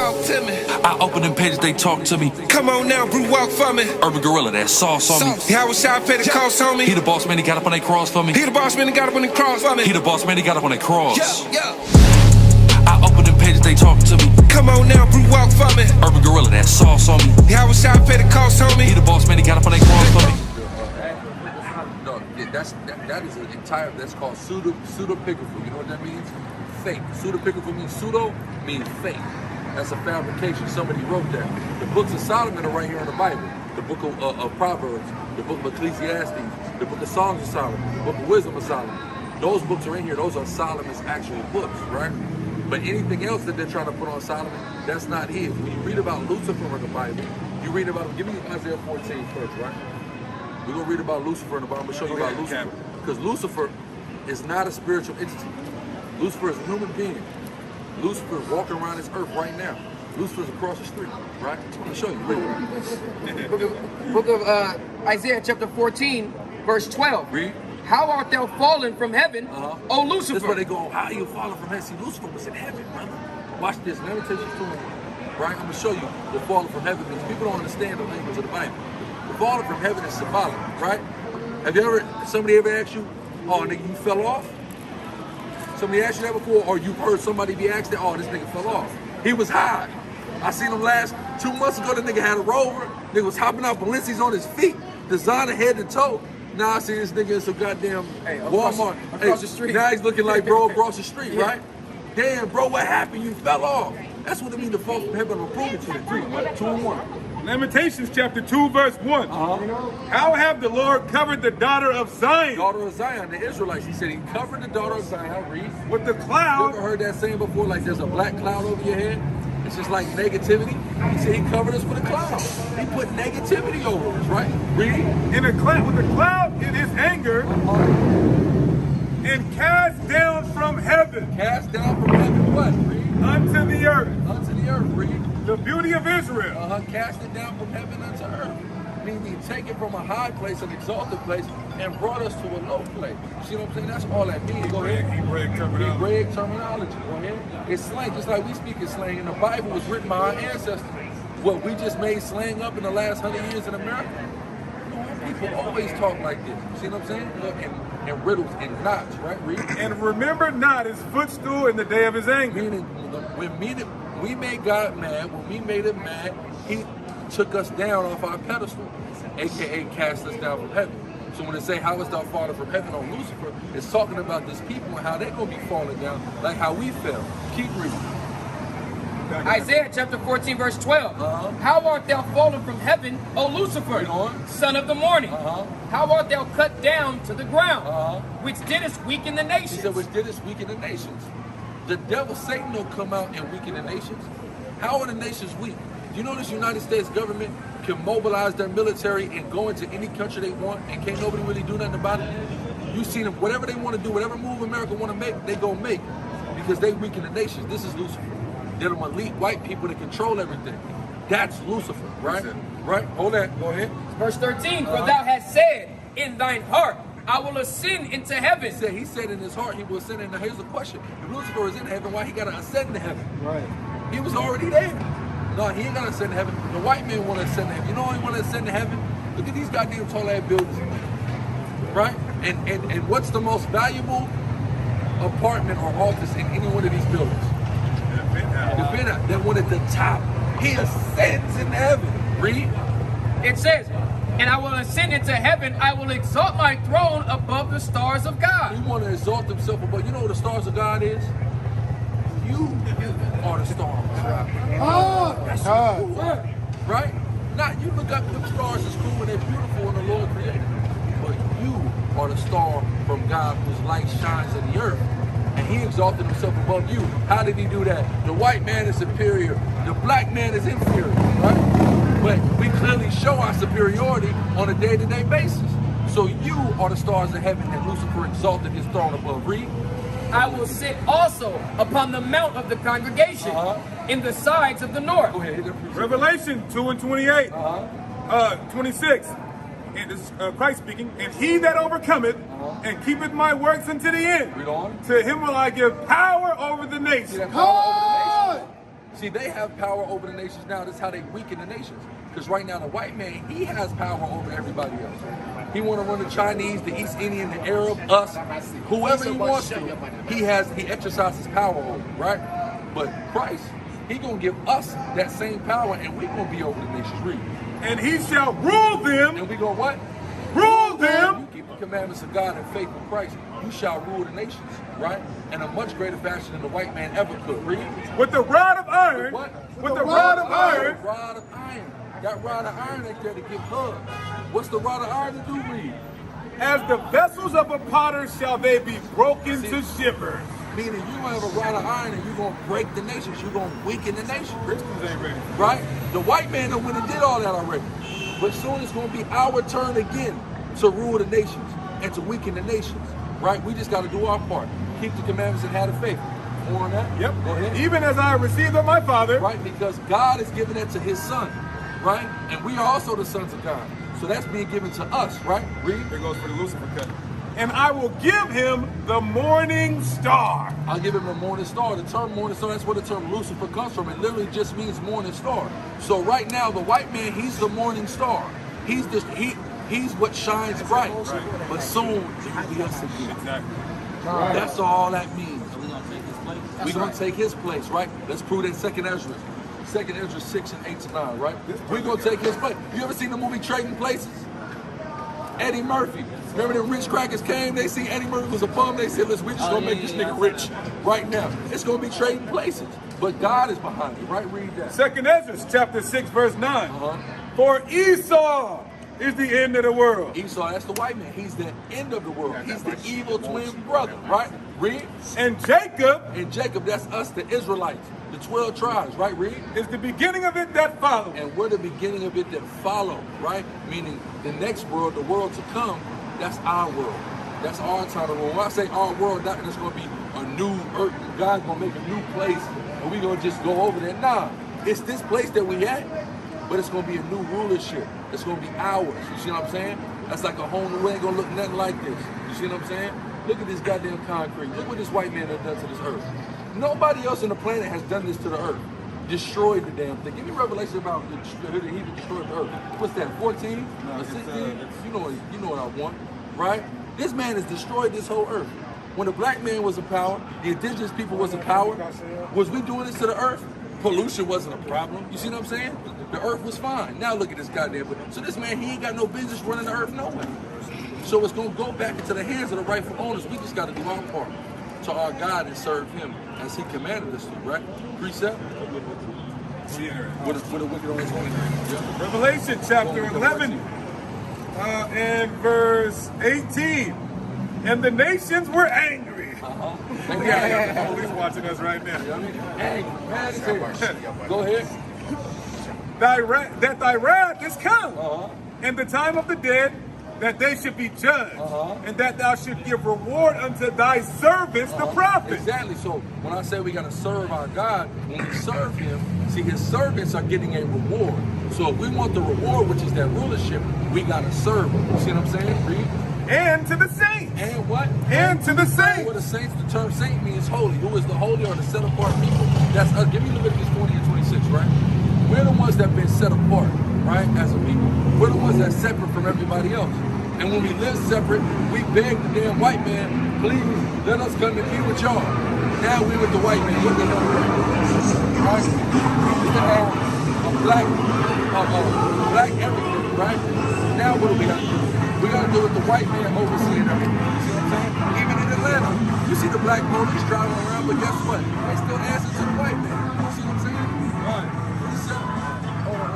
talk to me. I open them pages, they talk to me. Come on now, brew walk for me. Urban Gorilla, that sauce on me. How was I pay the cost on me? He the boss man, he got up on that cross for me. He the boss man, he got up on the cross for me. He the boss man, he got up on that cross. Yeah. I open them pages, they talk to me. Come on now, brew walk for me. Urban Gorilla, that sauce on me. How was I pay the cost on me? He the boss man, he got up on that cross for me. No, that is an entire, that's called pseudepigraphal. You know what that means? Fake. Pseudepigraphal means pseudo, means fake. That's a fabrication. Somebody wrote that. The books of Solomon are right here in the Bible. The book of Proverbs, the book of Ecclesiastes, the book of Songs of Solomon, the book of Wisdom of Solomon. Those books are in here. Those are Solomon's actual books, right? But anything else that they're trying to put on Solomon, that's not his. When you read about Lucifer in the Bible, you read about him. Give me Isaiah 14 first, right? We're going to read about Lucifer in the Bible. I'm going to show you about Lucifer. Because Lucifer is not a spiritual entity. Lucifer is a human being. Lucifer is walking around this earth right now. Lucifer's across the street, right? Let me show you. Book of Isaiah chapter 14, verse 12. Read. How art thou fallen from heaven, O Lucifer? That's where they go, how are you falling from heaven? See, Lucifer was in heaven, brother. Watch this. Let me take you through it. Right? I'm going to show you what falling from heaven means. People don't understand the language of the Bible. The falling from heaven is symbolic, right? Have you ever, somebody ever asked you, oh, nigga, you fell off? Somebody asked you that before, or you've heard somebody be asked that, oh, this nigga fell off. He was high. I seen him last 2 months ago, the nigga had a Rover. Nigga was hopping out Balenci's on his feet, designer head to toe. Now I see this nigga in some goddamn Walmart. Across the street. Now he's looking like bro across the street, right? Damn, bro, what happened? You fell off. That's what it means to fall from heaven. I'm proving to you. 3, 2, and 1. Lamentations chapter 2, verse 1. How have the Lord covered the daughter of Zion? Daughter of Zion, the Israelites. He said he covered the daughter of Zion. Read. With the You cloud. ever heard that saying before? Like there's a black cloud over your head? It's just like negativity. He said he covered us with a cloud. He put negativity over us, right? Read. In a cloud, with the cloud in his anger. And cast down from heaven. Cast down from heaven what? Read. Unto the earth. Unto the earth. Read. The beauty of Israel. Cast it down from heaven unto earth. Meaning take it from a high place, an exalted place, and brought us to a low place. You see what I'm saying? That's all that means. Go ahead. Hebraic terminology. Hebraic terminology. Go ahead. It's slang, just like we speak in slang. And the Bible was written by our ancestors. What we just made slang up in the last 100 years in America. People always talk like this. You see what I'm saying? And riddles and knots, right? Read. And remember not his footstool in the day of his anger. Meaning, when we made God mad, when we made him mad, he took us down off our pedestal, aka cast us down from heaven. So when they say, how is thou falling from heaven on Lucifer, it's talking about this people and how they're going to be falling down, like how we fell. Keep reading. Isaiah chapter 14, verse 12. How art thou fallen from heaven, O Lucifer, son of the morning? How art thou cut down to the ground, which didst weaken the nations? He said, which didst weaken the nations. The devil, Satan, will come out and weaken the nations. How are the nations weak? Do you know this United States government can mobilize their military and go into any country they want and can't nobody really do nothing about it? You see them, whatever they want to do, whatever move America want to make, they go make because they weaken the nations. This is Lucifer. They're the elite white people that control everything. That's Lucifer, right? Right? Hold that. Go ahead. Verse 13, for thou hast said in thine heart, I will ascend into heaven. He said in his heart he will ascend into heaven. Here's the question. If Lucifer is in heaven, why he got to ascend to heaven? Right. He was already there. No, he ain't got to ascend to heaven. The white man want to ascend to heaven. You know why he want to ascend to heaven? Look at these goddamn tall ass buildings. Right? And what's the most valuable apartment or office in any one of these buildings? The penthouse. That one at the top. He ascends in heaven. Read. It says, and I will ascend into heaven, I will exalt my throne above the stars of God. He want to exalt himself above. You know what the stars of God is? You are the stars. That's cool, right? Not you look up the stars is cool and they're beautiful and the Lord created them. But you are the star from God whose light shines in the earth. And he exalted himself above you. How did he do that? The white man is superior. The black man is inferior, right? But we clearly show our superiority on a day-to-day basis. So you are the stars of heaven that Lucifer exalted his throne above. Read. I will sit also upon the mount of the congregation in the sides of the north. Go ahead. Revelation 2 and 28. 26. And this is Christ speaking. And he that overcometh and keepeth my works unto the end, Read on. to him will I give power over the nation. See, they have power over the nations now. That's how they weaken the nations. Because right now, the white man, he has power over everybody else. He want to run the Chinese, the East Indian, the Arab, us, whoever he wants to. He exercises power over, right? But Christ, he gonna give us that same power, and we gonna be over the nations. Read. And he shall rule them. And we gonna what? Rule them. You keep the commandments of God and faith in Christ, you shall rule the nations, right? In a much greater fashion than the white man ever could. Read. With the rod of iron. What? With the rod of iron. Rod of iron. That rod of iron ain't there to give blood. What's the rod of iron to do? Read. As the vessels of a potter shall they be broken to shivers. Meaning you gonna have a rod of iron and you're gonna break the nations. You're gonna weaken the nations. Christians ain't ready. Right? The white man done went and did all that already. But soon it's gonna be our turn again to rule the nations and to weaken the nations. Right? We just gotta do our part. Keep the commandments and have the faith. More on that? Yep. Go ahead. Even as I received of my Father. Right? Because God is giving that to his son. Right? And we are also the sons of God. So that's being given to us, right? Read. There goes for the Lucifer cut. And I will give him the morning star. I'll give him the morning star. The term morning star, that's where the term Lucifer comes from. It literally just means morning star. So right now, the white man, he's the morning star. He's what shines bright. Right. But soon, he will be us again. Exactly. Right. That's all that means. We're going to take his place, right? Let's prove that in 2nd Ezra. 2nd Ezra 6 and 8 to 9, right? We're going to take his place. You ever seen the movie Trading Places? Eddie Murphy. Remember the rich crackers came, they see Eddie Murphy was a bum, they said, listen, we're just going to make this nigga rich right now. It's going to be trading places. But God is behind it, right? Read that. 2nd Ezra chapter 6 verse 9. For Esau is the end of the world. Esau, that's the white man. He's the end of the world. He's the evil twin brother, right? Read. And Jacob. And Jacob, that's us, the Israelites. The 12 tribes, right? Read. Is the beginning of it that follows. And we're the beginning of it that follow, right? Meaning the next world, the world to come, that's our world. That's our time to rule. When I say our world, that it's going to be a new earth. God's going to make a new place, and we're going to just go over there. Nah, it's this place that we at, but it's going to be a new rulership. It's going to be ours. You see what I'm saying? That's like a whole new way. Ain't going to look nothing like this. You see what I'm saying? Look at this goddamn concrete. Look what this white man has done to this earth. Nobody else on the planet has done this to the earth. Destroyed the damn thing. Give me revelation about the he destroyed the earth. What's that, 14? No, 16? You know what I want, right? This man has destroyed this whole earth. When the black man was in power, the indigenous people was in power, was we doing this to the earth? Pollution wasn't a problem. You see what I'm saying? The earth was fine. Now look at this goddamn. So this man, he ain't got no business running the earth nowhere. So it's gonna go back into the hands of the rightful owners. We just gotta do our part to our God and serve him as he commanded us to, right? Precept? What a wicked on his own. Yeah. Revelation chapter 11 and verse 18. And the nations were angry. Yeah, the police watching us right now. Go ahead. That thy wrath is come, and the time of the dead, that they should be judged, and that thou should give reward unto thy servants, the prophets. Exactly. So when I say we got to serve our God, when we serve him, see, his servants are getting a reward. So if we want the reward, which is that rulership, we got to serve him. You see what I'm saying? Read. And to the saints. And what? And to the saints. What the saints, the term saint means holy. Who is the holy or the set apart people? That's us. Give me Leviticus 20 and 26, right? We're the ones that have been set apart, right, as a people. We're the ones that's separate from everybody else. And when we live separate, we beg the damn white man, please let us come and be with y'all. Now we with the white man. What the hell are we? Right? We used to have a black everything, right? Now what do we have to do? We got to do with the white man overseeing everything. You see what I'm saying? Even in Atlanta, you see the black police driving around, but guess what? They still answer to the white man. You see what I'm saying? Right. Hold on.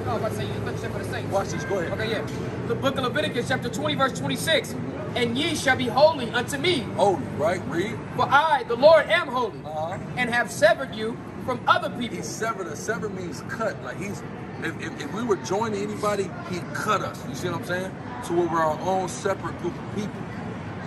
No, I'm about to say, you look for the saints. Watch this, go ahead. Okay, yeah. The book of Leviticus, chapter 20, verse 26. And ye shall be holy unto me. Holy, right? Read. For I, the Lord, am holy, and have severed you from other people. He severed us. Sever means cut. Like he's, if we were joining anybody, he'd cut us. You see what I'm saying? So we're our own separate group of people.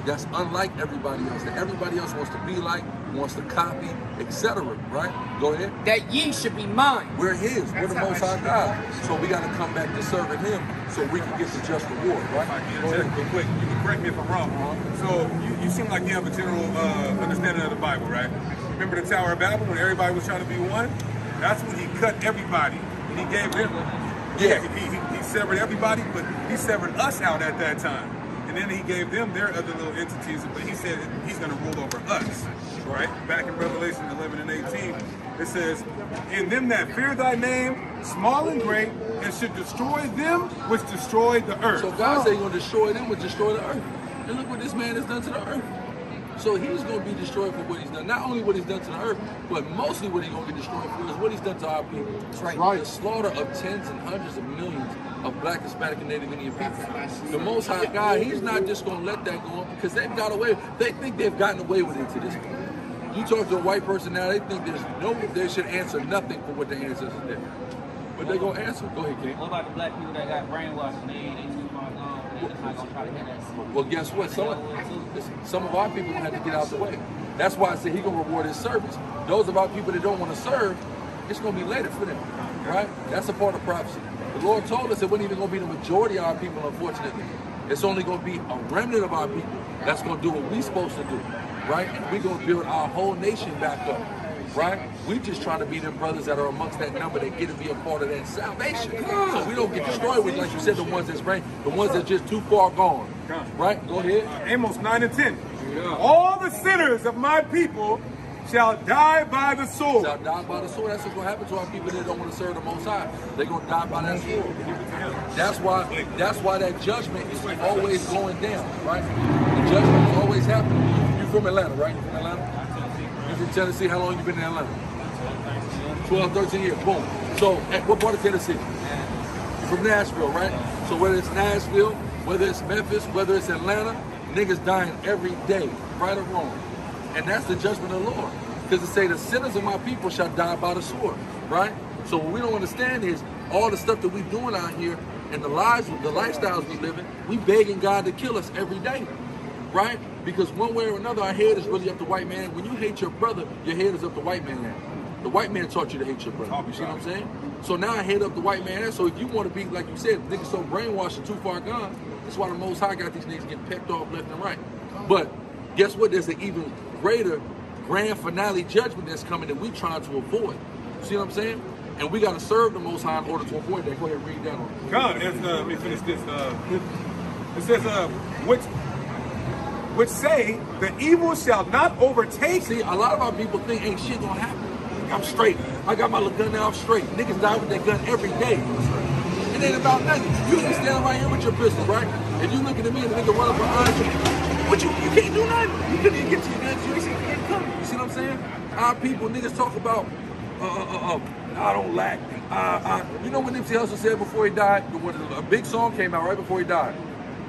That's unlike everybody else. That everybody else wants to be like. wants to copy, etc. Right? Go ahead. That ye should be mine. We're his. We're the Most High God. So we got to come back to serving him so we can get the just reward, right? Go ahead. Real quick, you can correct me if I'm wrong. So you seem like you have a general understanding of the Bible, right? Remember the Tower of Babel when everybody was trying to be one? That's when he cut everybody. And he gave them, he severed everybody, but he severed us out at that time. And then he gave them their other little entities, but he said he's going to rule over us, right? Back in Revelation 11 and 18, it says, in them that fear thy name, small and great, and should destroy them which destroy the earth. So God said he's going to destroy them which destroy the earth. And look what this man has done to the earth. So he's going to be destroyed for what he's done. Not only what he's done to the earth, but mostly what he's going to get destroyed for is what he's done to our people. That's right. The slaughter of tens and hundreds of millions of Black, Hispanic, and Native Indian people. The Most High God, he's not just going to let that go on because they've got away. They think they've gotten away with it to this point. You talk to a white person now, they think they should answer nothing for what the ancestors did. But they're going to answer. Go ahead, King. What about the black people that got brainwashed and they too far gone? They're just not going to try to get that. Well, guess what? Some of our people had to get out the way. That's why I said he's going to reward his service. Those of our people that don't want to serve, it's going to be later for them, right? That's a part of prophecy. The Lord told us it wasn't even going to be the majority of our people, unfortunately. It's only going to be a remnant of our people that's going to do what we're supposed to do, right? And we're going to build our whole nation back up, right? We just trying to be them brothers that are amongst that number that get to be a part of that salvation. So we don't get destroyed with, like you said, the ones that's just too far gone, right? Go ahead. Amos 9 and 10. Yeah. All the sinners of my people shall die by the sword. Shall die by the sword. That's what's going to happen to our people that don't want to serve the Most High. They're going to die by that sword. That's why that judgment is always going down, right? The judgment is always happening. You from Atlanta, right? You from Atlanta? You from Tennessee? How long you been in Atlanta? 12, 13 years. Boom. So, what part of Tennessee? You're from Nashville, right? So whether it's Nashville, whether it's Memphis, whether it's Atlanta, niggas dying every day, right or wrong. And that's the judgment of the Lord. Because it say the sinners of my people shall die by the sword, right? So what we don't understand is all the stuff that we doing out here and the lifestyles we living, we begging God to kill us every day, right? Because one way or another, our head is really up the white man. When you hate your brother, your head is up the white man. The white man taught you to hate your brother. You see what I'm saying? So now I head up the white man. So if you want to be, like you said, niggas so brainwashed and too far gone, that's why the Most High got these niggas getting pecked off left and right. But guess what? There's an even greater grand finale judgment that's coming that we trying to avoid. See what I'm saying? And we got to serve the Most High in order to avoid that. Go ahead and read that on. God, let me finish this. It says, which say, the evil shall not overtake. See, a lot of our people think ain't shit gonna happen. I'm straight. I got my little gun now, I'm straight. Niggas die with that gun every day. It ain't about nothing. You can stand right here with your pistol, right? And you looking at me and the nigga run up behind you. But you can't do nothing. You couldn't even get to your guns. You ain't seen it coming. You see what I'm saying? Our people, niggas talk about, I don't lack. You know what Nipsey Hussle said before he died? A big song came out right before he died.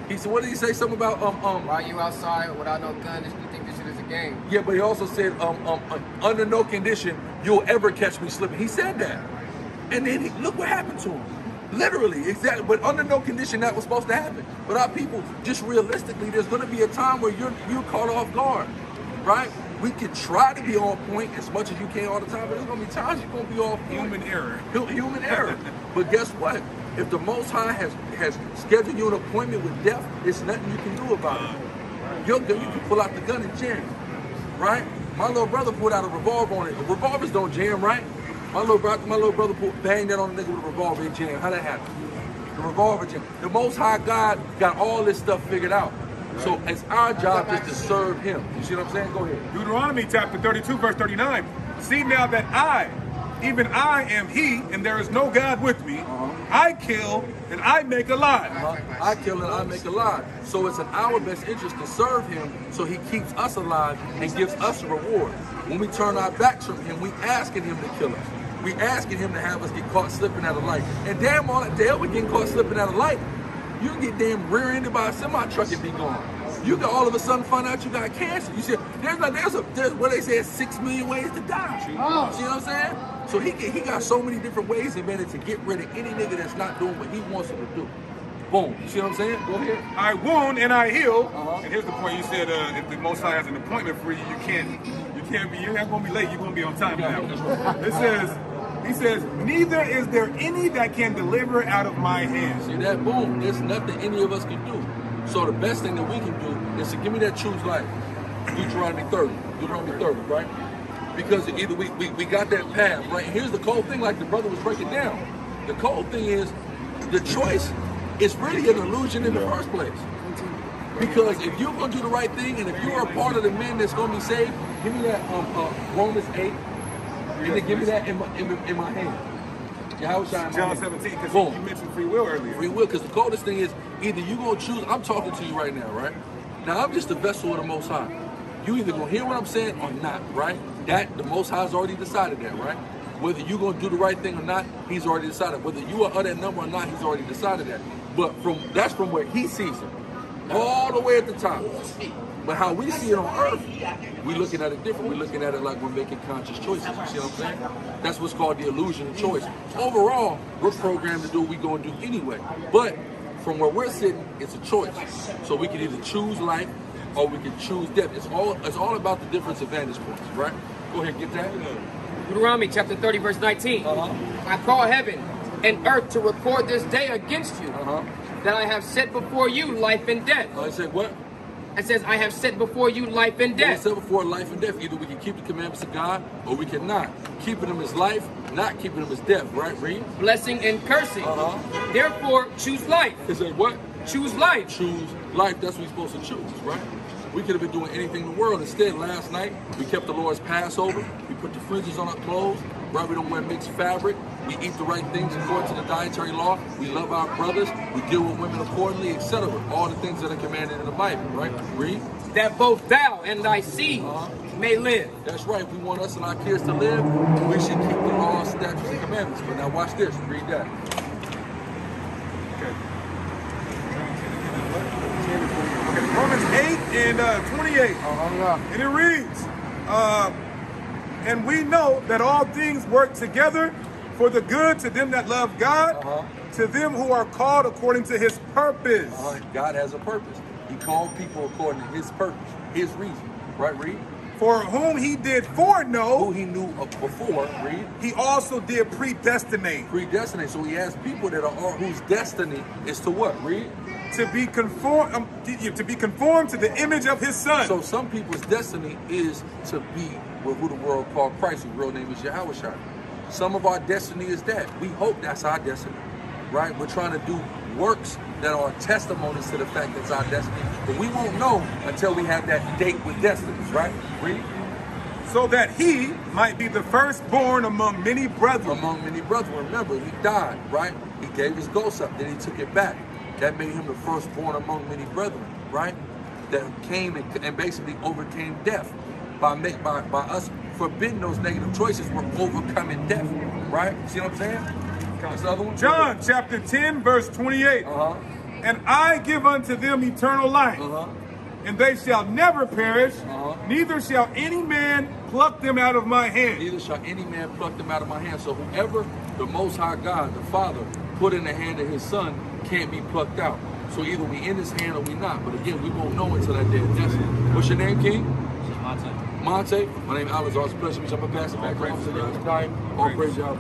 He said, what did he say? Something about, Why you outside without no gun? You think this shit is a game? Yeah, but he also said, under no condition you'll ever catch me slipping. He said that. And then look what happened to him. Literally, exactly. But under no condition that was supposed to happen. But our people, just realistically, there's going to be a time where you're caught off guard, right? We can try to be on point as much as you can all the time, but there's going to be times you're going to be off point. Human error. Human error. But guess what? If the Most High has scheduled you an appointment with death, there's nothing you can do about it. You can pull out the gun and jam, right? My little brother pulled out a revolver on it. Revolvers don't jam, right? My little brother banged that on the nigga with a revolver and jam. How that happen? The revolver jam. The Most High God got all this stuff figured out. So it's our job just to serve him. You see what I'm saying? Go ahead. Deuteronomy chapter 32, verse 39. See now that I, even I am he, and there is no God with me. I kill and I make alive. I kill and I make alive. So it's in our best interest to serve him so he keeps us alive and gives us a reward. When we turn our backs from him, we asking him to kill us. We asking him to have us get caught slipping out of light. And damn all that hell we getting caught slipping out of light. You can get damn rear-ended by a semi-truck and be gone. You can all of a sudden find out you got cancer. You see, there's what they say, 6 million ways to die. See what I'm saying? So he got so many different ways invented to get rid of any nigga that's not doing what he wants him to do. Boom. You see what I'm saying? Go ahead. I wound and I heal. And here's the point. You said if the Most High has an appointment for you, you can't can't be. You're not going to be late. You're going to be on time now. It says, he says, neither is there any that can deliver out of my hand. See that? Boom. There's nothing any of us can do. So the best thing that we can do is to give me that choose life. Deuteronomy 30, right? Because either we got that path, right? Here's the cold thing, like the brother was breaking down. The cold thing is, the choice is really an illusion in the first place. Because if you're going to do the right thing, and if you're a part of the men that's going to be saved, give me that Romans 8, and then give me that in my hand. John 17, because you mentioned free will earlier. Free will, because the coldest thing is, either you going to choose, I'm talking to you right now, right? Now, I'm just the vessel of the Most High. You either going to hear what I'm saying or not, right? That, the Most High's already decided that, right? Whether you're going to do the right thing or not, he's already decided. Whether you are of that number or not, he's already decided that. But that's from where he sees it, all the way at the top. But how we see it on earth, we're looking at it different. We're looking at it like we're making conscious choices. You see what I'm saying? That's what's called the illusion of choice. Overall, we're programmed to do what we're going to do anyway. But from where we're sitting, it's a choice. So we can either choose life or we can choose death. It's all about the difference of vantage points, right? Go ahead, get that. Deuteronomy chapter 30, verse 19. I call heaven and earth to record this day against you, that I have set before you life and death. I said what? It says, I have set before you life and death. Set before life and death. Either we can keep the commandments of God or we cannot. Keeping them is life, not keeping them is death, right? Read. Blessing and cursing. Therefore, choose life. It said what? Choose life. Choose life. That's what we're supposed to choose, right? We could have been doing anything in the world. Instead, last night, we kept the Lord's Passover. We put the fringes on our clothes, right? We don't wear mixed fabric. We eat the right things according to the dietary law. We love our brothers. We deal with women accordingly, etc. All the things that are commanded in the Bible, right? Read. That both thou and thy seed may live. That's right. If we want us and our kids to live, we should keep the laws, statutes, and commandments. But now watch this. Read that. Romans 8 and 28. And it reads, and we know that all things work together for the good to them that love God, to them who are called according to his purpose. God has a purpose. He called people according to his purpose, his reason. Right, read. For whom he did foreknow, who he knew before, read. He also did predestinate. Predestinate. So he has people that are whose destiny is to what? Read. To be conformed to the image of his son. So some people's destiny is to be with who the world called Christ, whose real name is Yahushua. Some of our destiny is that. We hope that's our destiny, right? We're trying to do works that are testimonies to the fact that's our destiny, but we won't know until we have that date with destinies, right? Read. So that he might be the firstborn among many brethren. Among many brethren. Remember, he died, right? He gave his ghost up, then he took it back. That made him the firstborn among many brethren, right? That came and basically overcame death. By us forbidding those negative choices, we're overcoming death, right? See what I'm saying? John chapter 10, verse 28. And I give unto them eternal life, and they shall never perish, neither shall any man pluck them out of my hand. Neither shall any man pluck them out of my hand. So whoever the Most High God, the Father, put in the hand of his Son can't be plucked out. So either we in his hand or we not. But again, we won't know until that day of destiny. What's your name, King? Monte. My name is Alizar. It's a pleasure to meet you. I'm a pastor back right to the all praise y'all.